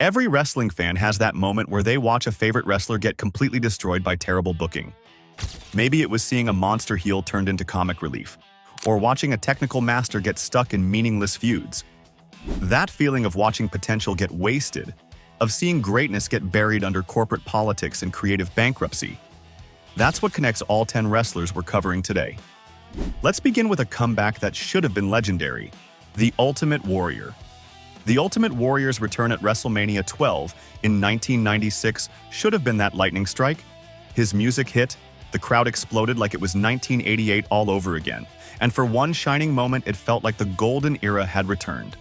Every wrestling fan has that moment where they watch a favorite wrestler get completely destroyed by terrible booking. Maybe it was seeing a monster heel turned into comic relief, or watching a technical master get stuck in meaningless feuds. That feeling of watching potential get wasted, of seeing greatness get buried under corporate politics and creative bankruptcy. That's what connects all 10 wrestlers we're covering today. Let's begin with a comeback that should have been legendary: The Ultimate Warrior. The Ultimate Warrior's return at WrestleMania 12 in 1996 should have been that lightning strike. His music hit, the crowd exploded like it was 1988 all over again, and for one shining moment it felt like the golden era had returned.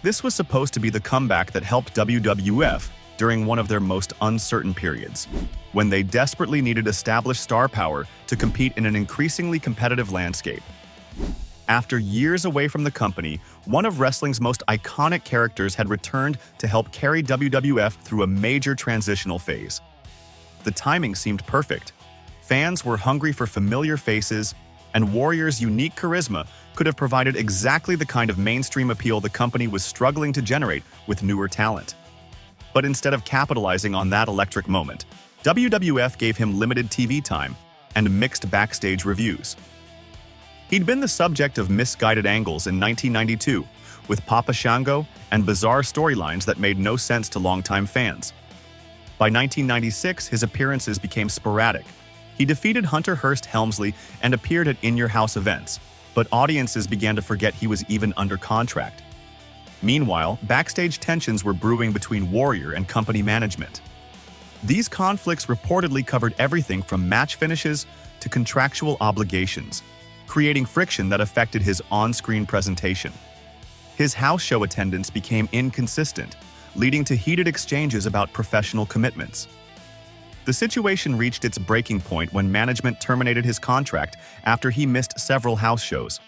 This was supposed to be the comeback that helped WWF during one of their most uncertain periods, when they desperately needed established star power to compete in an increasingly competitive landscape. After years away from the company, one of wrestling's most iconic characters had returned to help carry WWF through a major transitional phase. The timing seemed perfect. Fans were hungry for familiar faces, and Warrior's unique charisma could have provided exactly the kind of mainstream appeal the company was struggling to generate with newer talent. But instead of capitalizing on that electric moment, WWF gave him limited TV time and mixed backstage reviews. He'd been the subject of misguided angles in 1992, with Papa Shango and bizarre storylines that made no sense to longtime fans. By 1996, his appearances became sporadic. He defeated Hunter Hearst Helmsley and appeared at in-your-house events, but audiences began to forget he was even under contract. Meanwhile, backstage tensions were brewing between Warrior and company management. These conflicts reportedly covered everything from match finishes to contractual obligations, creating friction that affected his on-screen presentation. His house show attendance became inconsistent, leading to heated exchanges about professional commitments. The situation reached its breaking point when management terminated his contract after he missed several house shows.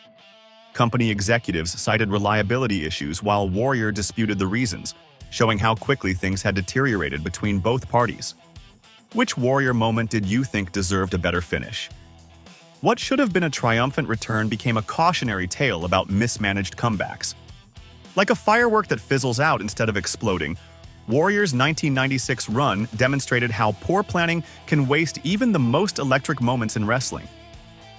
Company executives cited reliability issues while Warrior disputed the reasons, showing how quickly things had deteriorated between both parties. Which Warrior moment did you think deserved a better finish? What should have been a triumphant return became a cautionary tale about mismanaged comebacks. Like a firework that fizzles out instead of exploding, Warrior's 1996 run demonstrated how poor planning can waste even the most electric moments in wrestling.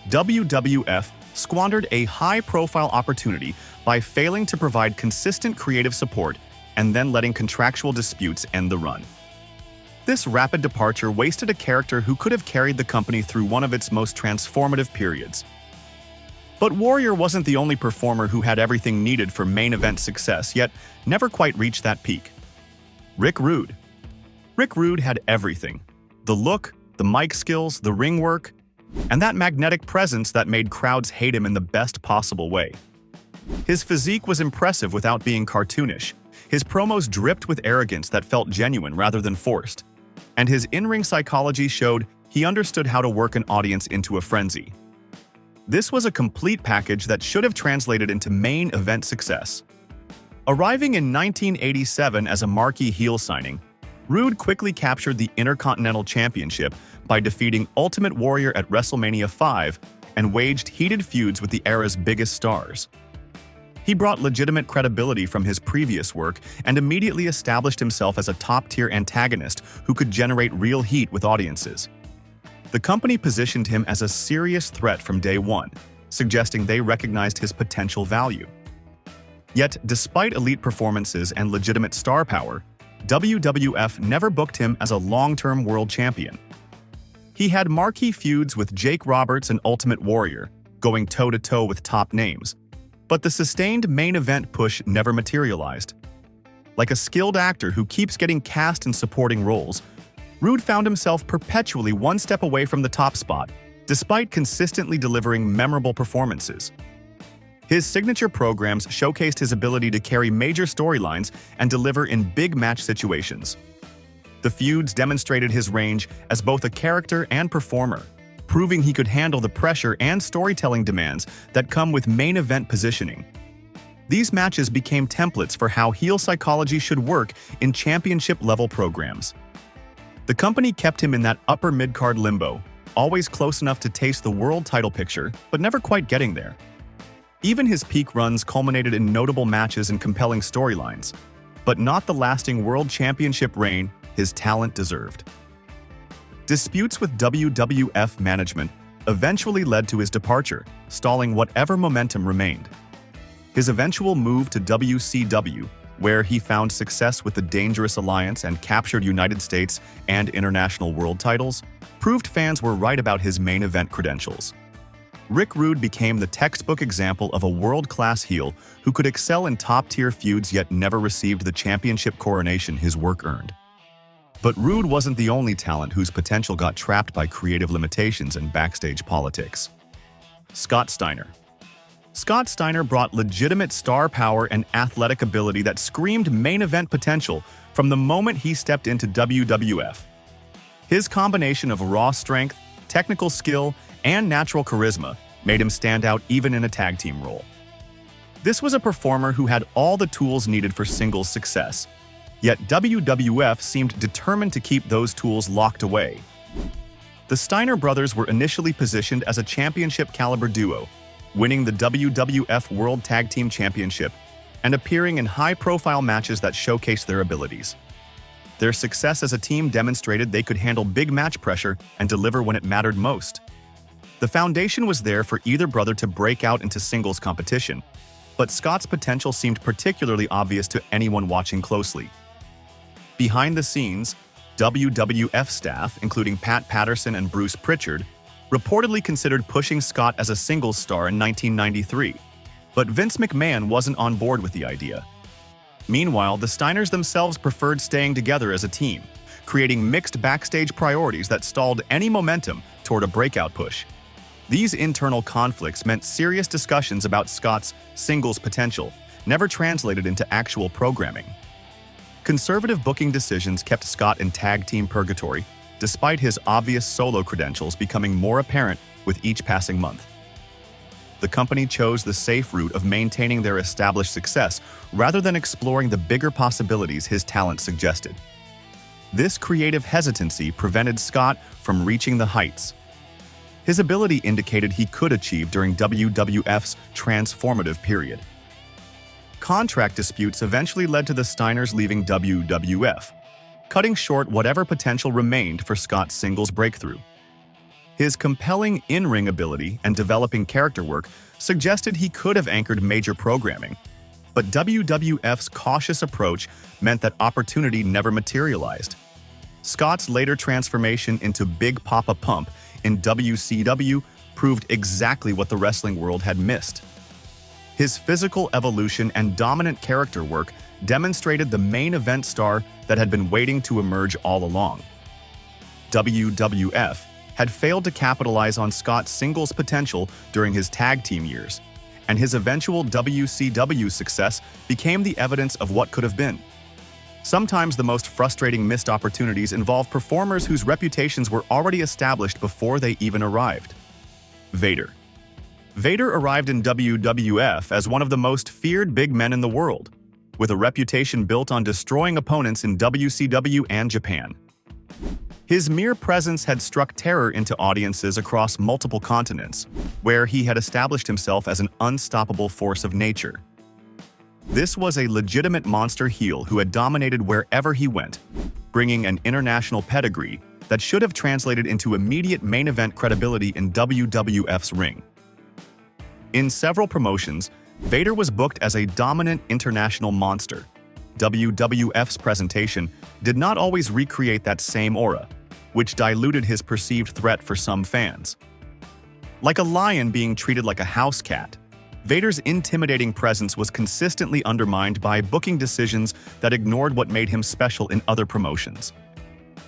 WWF squandered a high-profile opportunity by failing to provide consistent creative support and then letting contractual disputes end the run. This rapid departure wasted a character who could have carried the company through one of its most transformative periods. But Warrior wasn't the only performer who had everything needed for main event success, yet never quite reached that peak. Rick Rude. Rick Rude had everything: the look, the mic skills, the ring work, and that magnetic presence that made crowds hate him in the best possible way. His physique was impressive without being cartoonish. His promos dripped with arrogance that felt genuine rather than forced. And his in-ring psychology showed he understood how to work an audience into a frenzy. This was a complete package that should have translated into main event success. Arriving in 1987 as a marquee heel signing, Rude quickly captured the Intercontinental Championship by defeating Ultimate Warrior at WrestleMania 5 and waged heated feuds with the era's biggest stars. He brought legitimate credibility from his previous work and immediately established himself as a top-tier antagonist who could generate real heat with audiences. The company positioned him as a serious threat from day one, suggesting they recognized his potential value. Yet, despite elite performances and legitimate star power, WWF never booked him as a long-term world champion. He had marquee feuds with Jake Roberts and Ultimate Warrior, going toe-to-toe with top names, but the sustained main event push never materialized. Like a skilled actor who keeps getting cast in supporting roles, Rude found himself perpetually one step away from the top spot, despite consistently delivering memorable performances. His signature programs showcased his ability to carry major storylines and deliver in big match situations. The feuds demonstrated his range as both a character and performer, proving he could handle the pressure and storytelling demands that come with main event positioning. These matches became templates for how heel psychology should work in championship-level programs. The company kept him in that upper midcard limbo, always close enough to taste the world title picture, but never quite getting there. Even his peak runs culminated in notable matches and compelling storylines. but not the lasting World Championship reign his talent deserved. Disputes with WWF management eventually led to his departure, stalling whatever momentum remained. His eventual move to WCW, where he found success with the Dangerous Alliance and captured United States and international world titles, proved fans were right about his main event credentials. Rick Rude became the textbook example of a world-class heel who could excel in top-tier feuds yet never received the championship coronation his work earned. But Rude wasn't the only talent whose potential got trapped by creative limitations and backstage politics. Scott Steiner. Scott Steiner brought legitimate star power and athletic ability that screamed main event potential from the moment he stepped into WWF. His combination of raw strength, technical skill, and natural charisma made him stand out even in a tag team role. This was a performer who had all the tools needed for singles success, yet WWF seemed determined to keep those tools locked away. The Steiner brothers were initially positioned as a championship-caliber duo, winning the WWF World Tag Team Championship and appearing in high-profile matches that showcased their abilities. Their success as a team demonstrated they could handle big match pressure and deliver when it mattered most. The foundation was there for either brother to break out into singles competition, but Scott's potential seemed particularly obvious to anyone watching closely. Behind the scenes, WWF staff, including Pat Patterson and Bruce Pritchard, reportedly considered pushing Scott as a singles star in 1993, but Vince McMahon wasn't on board with the idea. Meanwhile, the Steiners themselves preferred staying together as a team, creating mixed backstage priorities that stalled any momentum toward a breakout push. These internal conflicts meant serious discussions about Scott's singles potential never translated into actual programming. Conservative booking decisions kept Scott in tag team purgatory, despite his obvious solo credentials becoming more apparent with each passing month. The company chose the safe route of maintaining their established success rather than exploring the bigger possibilities his talent suggested. This creative hesitancy prevented Scott from reaching the heights his ability indicated he could achieve during WWF's transformative period. Contract disputes eventually led to the Steiners leaving WWF, cutting short whatever potential remained for Scott's singles breakthrough. His compelling in-ring ability and developing character work suggested he could have anchored major programming, but WWF's cautious approach meant that opportunity never materialized. Scott's later transformation into Big Papa Pump in WCW proved exactly what the wrestling world had missed. His physical evolution and dominant character work demonstrated the main event star that had been waiting to emerge all along. WWF had failed to capitalize on Scott's singles potential during his tag team years, and his eventual WCW success became the evidence of what could have been. Sometimes the most frustrating missed opportunities involve performers whose reputations were already established before they even arrived. Vader. Vader arrived in WWF as one of the most feared big men in the world, with a reputation built on destroying opponents in WCW and Japan. His mere presence had struck terror into audiences across multiple continents, where he had established himself as an unstoppable force of nature. This was a legitimate monster heel who had dominated wherever he went, bringing an international pedigree that should have translated into immediate main event credibility in WWF's ring. In several promotions, Vader was booked as a dominant international monster. WWF's presentation did not always recreate that same aura, which diluted his perceived threat for some fans. Like a lion being treated like a house cat, Vader's intimidating presence was consistently undermined by booking decisions that ignored what made him special in other promotions.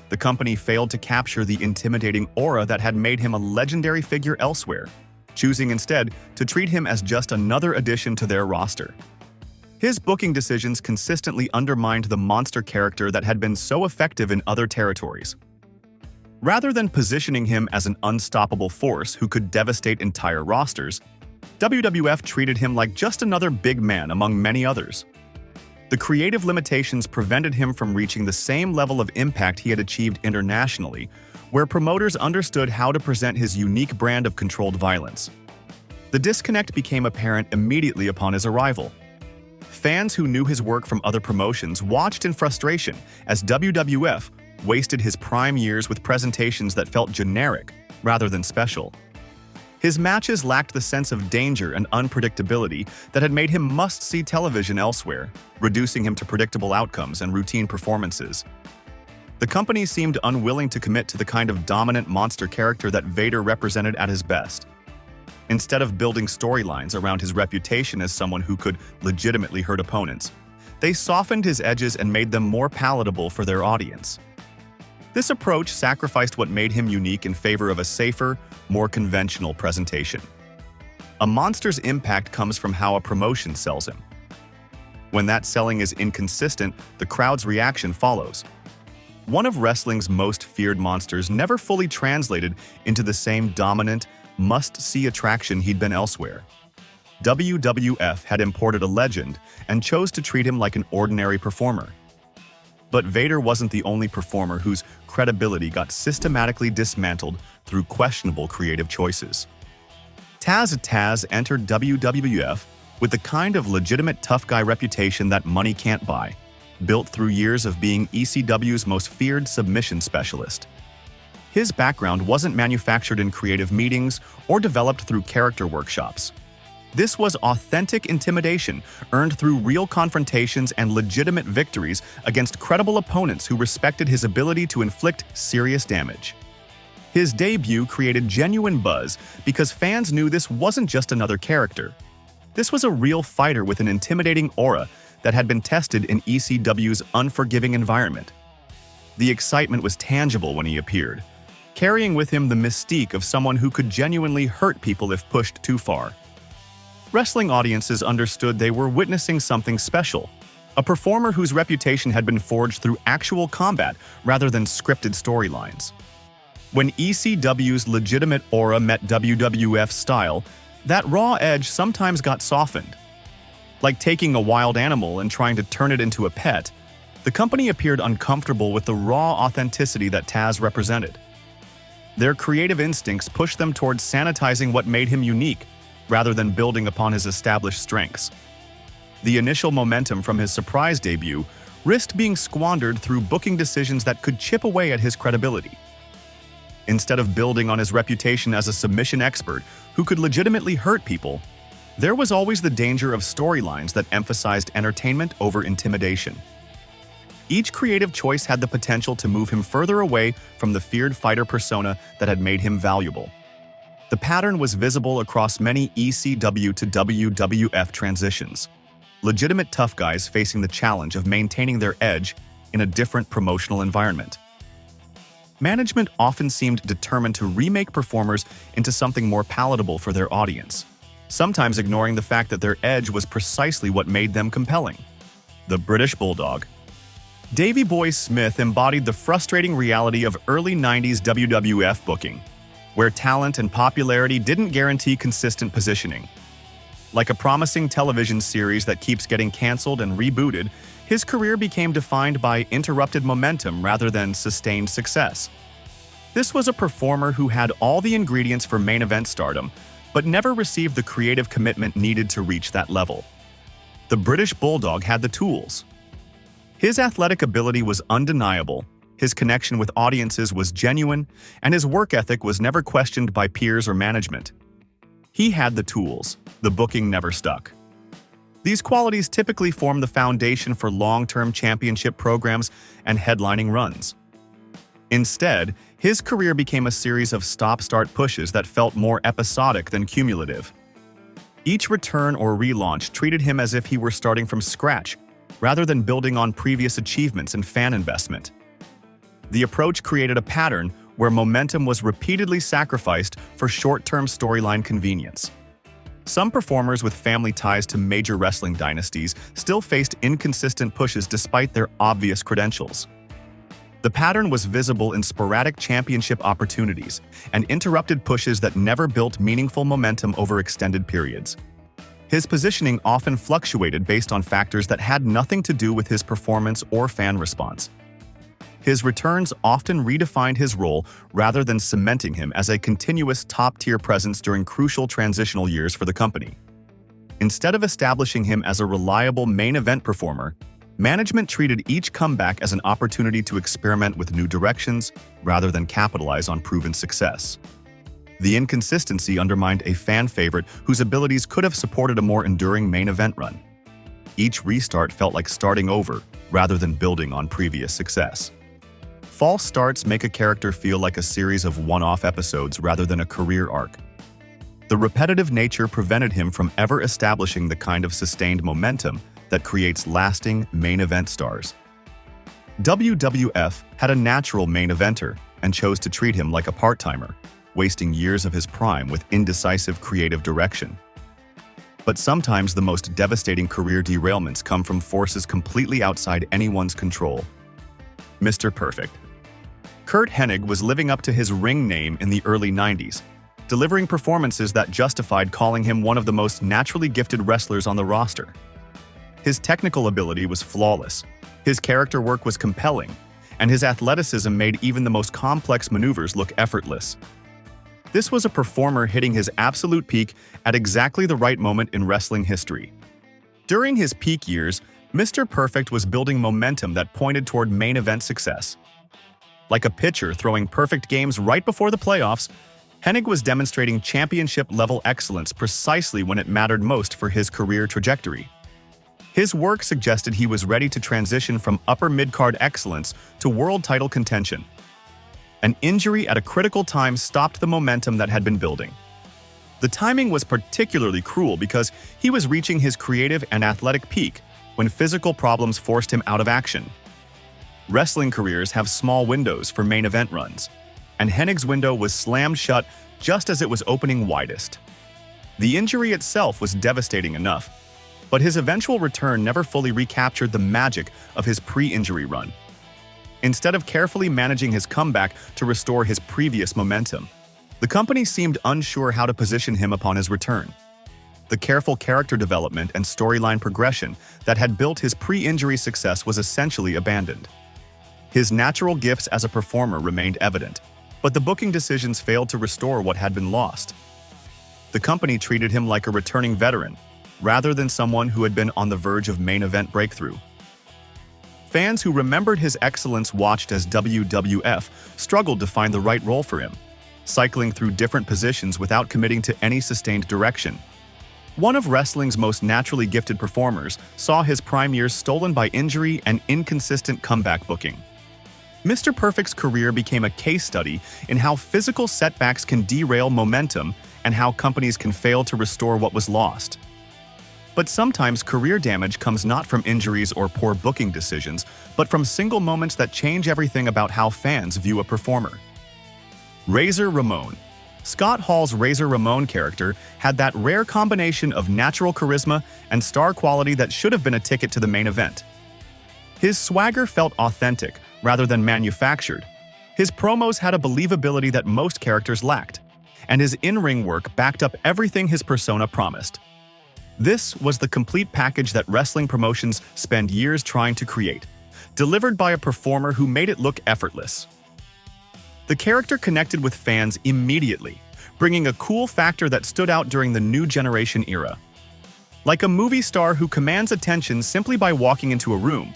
The company failed to capture the intimidating aura that had made him a legendary figure elsewhere, choosing instead to treat him as just another addition to their roster. His booking decisions consistently undermined the monster character that had been so effective in other territories. Rather than positioning him as an unstoppable force who could devastate entire rosters, WWF treated him like just another big man among many others. The creative limitations prevented him from reaching the same level of impact he had achieved internationally, where promoters understood how to present his unique brand of controlled violence. The disconnect became apparent immediately upon his arrival. Fans who knew his work from other promotions watched in frustration as WWF wasted his prime years with presentations that felt generic rather than special. His matches lacked the sense of danger and unpredictability that had made him must-see television elsewhere, reducing him to predictable outcomes and routine performances. The company seemed unwilling to commit to the kind of dominant monster character that Vader represented at his best. Instead of building storylines around his reputation as someone who could legitimately hurt opponents, they softened his edges and made them more palatable for their audience. This approach sacrificed what made him unique in favor of a safer, more conventional presentation. A monster's impact comes from how a promotion sells him. When that selling is inconsistent, the crowd's reaction follows. One of wrestling's most feared monsters never fully translated into the same dominant, must-see attraction he'd been elsewhere. WWF had imported a legend and chose to treat him like an ordinary performer. But Vader wasn't the only performer whose credibility got systematically dismantled through questionable creative choices. Taz entered WWF with the kind of legitimate tough guy reputation that money can't buy, built through years of being ECW's most feared submission specialist. His background wasn't manufactured in creative meetings or developed through character workshops. This was authentic intimidation earned through real confrontations and legitimate victories against credible opponents who respected his ability to inflict serious damage. His debut created genuine buzz because fans knew this wasn't just another character. This was a real fighter with an intimidating aura that had been tested in ECW's unforgiving environment. The excitement was tangible when he appeared, carrying with him the mystique of someone who could genuinely hurt people if pushed too far. Wrestling audiences understood they were witnessing something special, a performer whose reputation had been forged through actual combat rather than scripted storylines. When ECW's legitimate aura met WWF's style, that raw edge sometimes got softened. Like taking a wild animal and trying to turn it into a pet, the company appeared uncomfortable with the raw authenticity that Taz represented. Their creative instincts pushed them towards sanitizing what made him unique, rather than building upon his established strengths. The initial momentum from his surprise debut risked being squandered through booking decisions that could chip away at his credibility. Instead of building on his reputation as a submission expert who could legitimately hurt people, there was always the danger of storylines that emphasized entertainment over intimidation. Each creative choice had the potential to move him further away from the feared fighter persona that had made him valuable. The pattern was visible across many ECW to WWF transitions. Legitimate tough guys facing the challenge of maintaining their edge in a different promotional environment. Management often seemed determined to remake performers into something more palatable for their audience, sometimes ignoring the fact that their edge was precisely what made them compelling. The British Bulldog. Davey Boy Smith embodied the frustrating reality of early 90s WWF booking, where talent and popularity didn't guarantee consistent positioning. Like a promising television series that keeps getting canceled and rebooted, his career became defined by interrupted momentum rather than sustained success. This was a performer who had all the ingredients for main event stardom, but never received the creative commitment needed to reach that level. The British Bulldog had the tools. His athletic ability was undeniable, his connection with audiences was genuine, and his work ethic was never questioned by peers or management. He had the tools, the booking never stuck. These qualities typically form the foundation for long-term championship programs and headlining runs. Instead, his career became a series of stop-start pushes that felt more episodic than cumulative. Each return or relaunch treated him as if he were starting from scratch, rather than building on previous achievements and fan investment. The approach created a pattern where momentum was repeatedly sacrificed for short-term storyline convenience. Some performers with family ties to major wrestling dynasties still faced inconsistent pushes despite their obvious credentials. The pattern was visible in sporadic championship opportunities and interrupted pushes that never built meaningful momentum over extended periods. His positioning often fluctuated based on factors that had nothing to do with his performance or fan response. His returns often redefined his role rather than cementing him as a continuous top-tier presence during crucial transitional years for the company. Instead of establishing him as a reliable main event performer, management treated each comeback as an opportunity to experiment with new directions rather than capitalize on proven success. The inconsistency undermined a fan favorite whose abilities could have supported a more enduring main event run. Each restart felt like starting over rather than building on previous success. False starts make a character feel like a series of one-off episodes rather than a career arc. The repetitive nature prevented him from ever establishing the kind of sustained momentum that creates lasting main event stars. WWF had a natural main eventer and chose to treat him like a part-timer, wasting years of his prime with indecisive creative direction. But sometimes the most devastating career derailments come from forces completely outside anyone's control. Mr. Perfect. Curt Hennig was living up to his ring name in the early 90s, delivering performances that justified calling him one of the most naturally gifted wrestlers on the roster. His technical ability was flawless, his character work was compelling, and his athleticism made even the most complex maneuvers look effortless. This was a performer hitting his absolute peak at exactly the right moment in wrestling history. During his peak years, Mr. Perfect was building momentum that pointed toward main event success. Like a pitcher throwing perfect games right before the playoffs, Hennig was demonstrating championship-level excellence precisely when it mattered most for his career trajectory. His work suggested he was ready to transition from upper mid-card excellence to world title contention. An injury at a critical time stopped the momentum that had been building. The timing was particularly cruel because he was reaching his creative and athletic peak when physical problems forced him out of action. Wrestling careers have small windows for main event runs, and Hennig's window was slammed shut just as it was opening widest. The injury itself was devastating enough, but his eventual return never fully recaptured the magic of his pre-injury run. Instead of carefully managing his comeback to restore his previous momentum, the company seemed unsure how to position him upon his return. The careful character development and storyline progression that had built his pre-injury success was essentially abandoned. His natural gifts as a performer remained evident, but the booking decisions failed to restore what had been lost. The company treated him like a returning veteran, rather than someone who had been on the verge of main event breakthrough. Fans who remembered his excellence watched as WWF struggled to find the right role for him, cycling through different positions without committing to any sustained direction. One of wrestling's most naturally gifted performers saw his prime years stolen by injury and inconsistent comeback booking. Mr. Perfect's career became a case study in how physical setbacks can derail momentum and how companies can fail to restore what was lost. But sometimes career damage comes not from injuries or poor booking decisions, but from single moments that change everything about how fans view a performer. Razor Ramon. Scott Hall's Razor Ramon character had that rare combination of natural charisma and star quality that should have been a ticket to the main event. His swagger felt authentic rather than manufactured. His promos had a believability that most characters lacked, and his in-ring work backed up everything his persona promised. This was the complete package that wrestling promotions spend years trying to create, delivered by a performer who made it look effortless. The character connected with fans immediately, bringing a cool factor that stood out during the new generation era. Like a movie star who commands attention simply by walking into a room,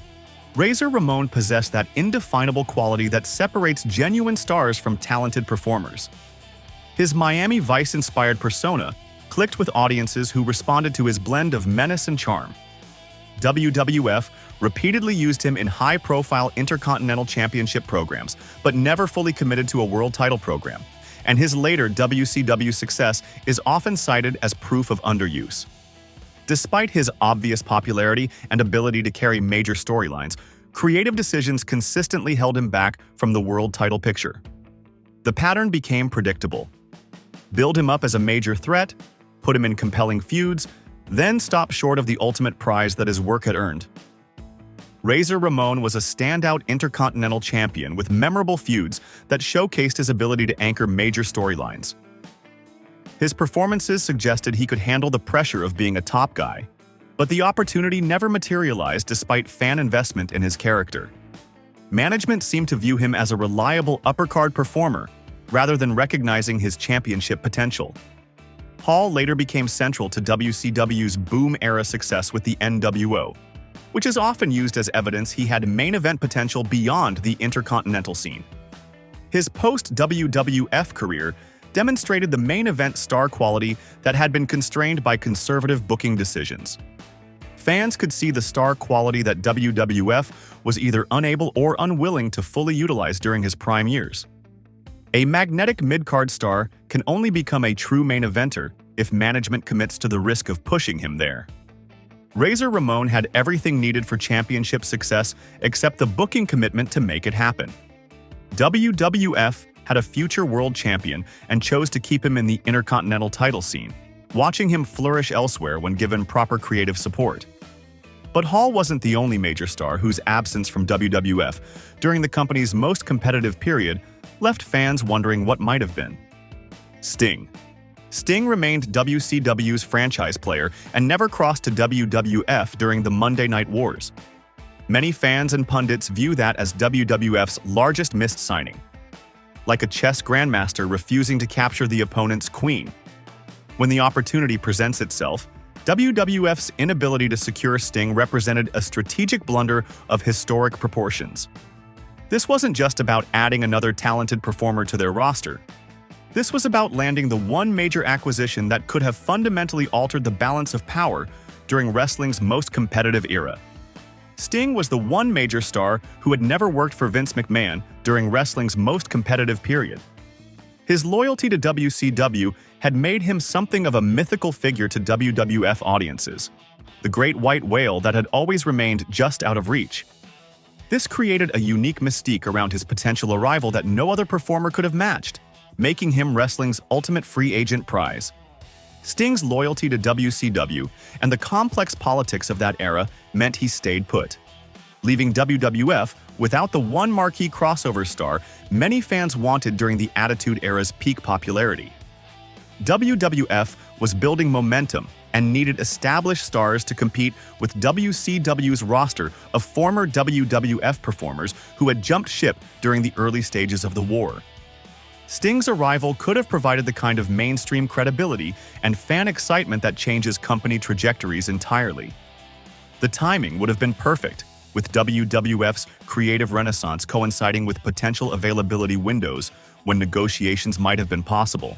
Razor Ramon possessed that indefinable quality that separates genuine stars from talented performers. His Miami Vice-inspired persona clicked with audiences who responded to his blend of menace and charm. WWF repeatedly used him in high-profile Intercontinental Championship programs, but never fully committed to a world title program, and his later WCW success is often cited as proof of underuse. Despite his obvious popularity and ability to carry major storylines, creative decisions consistently held him back from the world title picture. The pattern became predictable. Build him up as a major threat, put him in compelling feuds, then stop short of the ultimate prize that his work had earned. Razor Ramon was a standout Intercontinental Champion with memorable feuds that showcased his ability to anchor major storylines. His performances suggested he could handle the pressure of being a top guy, but the opportunity never materialized despite fan investment in his character. Management seemed to view him as a reliable uppercard performer rather than recognizing his championship potential. Hall later became central to WCW's boom-era success with the NWO, which is often used as evidence he had main event potential beyond the intercontinental scene. His post-WWF career demonstrated the main event star quality that had been constrained by conservative booking decisions. Fans could see the star quality that WWF was either unable or unwilling to fully utilize during his prime years. A magnetic mid-card star can only become a true main eventer if management commits to the risk of pushing him there. Razor Ramon had everything needed for championship success except the booking commitment to make it happen. WWF had a future world champion and chose to keep him in the intercontinental title scene, watching him flourish elsewhere when given proper creative support. But Hall wasn't the only major star whose absence from WWF during the company's most competitive period left fans wondering what might have been. Sting. Sting remained WCW's franchise player and never crossed to WWF during the Monday Night Wars. Many fans and pundits view that as WWF's largest missed signing, like a chess grandmaster refusing to capture the opponent's queen. When the opportunity presents itself, WWF's inability to secure Sting represented a strategic blunder of historic proportions. This wasn't just about adding another talented performer to their roster. This was about landing the one major acquisition that could have fundamentally altered the balance of power during wrestling's most competitive era. Sting was the one major star who had never worked for Vince McMahon during wrestling's most competitive period. His loyalty to WCW had made him something of a mythical figure to WWF audiences, the great white whale that had always remained just out of reach. This created a unique mystique around his potential arrival that no other performer could have matched, making him wrestling's ultimate free agent prize. Sting's loyalty to WCW and the complex politics of that era meant he stayed put, leaving WWF without the one marquee crossover star many fans wanted during the Attitude Era's peak popularity. WWF was building momentum and needed established stars to compete with WCW's roster of former WWF performers who had jumped ship during the early stages of the war. Sting's arrival could have provided the kind of mainstream credibility and fan excitement that changes company trajectories entirely. The timing would have been perfect, with WWF's creative renaissance coinciding with potential availability windows when negotiations might have been possible.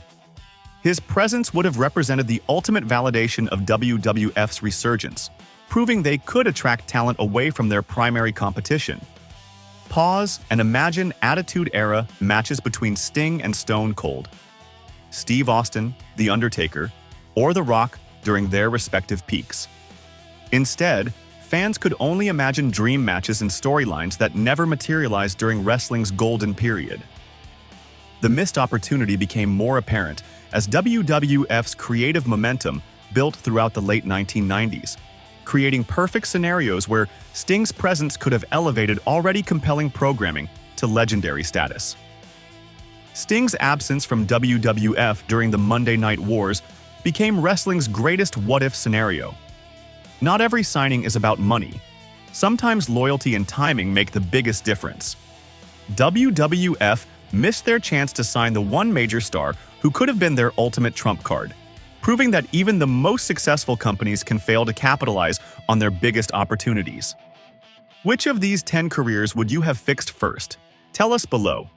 His presence would have represented the ultimate validation of WWF's resurgence, proving they could attract talent away from their primary competition. Pause and imagine Attitude Era matches between Sting and Stone Cold, Steve Austin, The Undertaker, or The Rock during their respective peaks. Instead, fans could only imagine dream matches and storylines that never materialized during wrestling's golden period. The missed opportunity became more apparent as WWF's creative momentum built throughout the late 1990s, creating perfect scenarios where Sting's presence could have elevated already compelling programming to legendary status. Sting's absence from WWF during the Monday Night Wars became wrestling's greatest what-if scenario. Not every signing is about money. Sometimes loyalty and timing make the biggest difference. WWF missed their chance to sign the one major star who could have been their ultimate trump card, proving that even the most successful companies can fail to capitalize on their biggest opportunities. Which of these 10 careers would you have fixed first? Tell us below.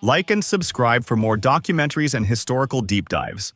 Like and subscribe for more documentaries and historical deep dives.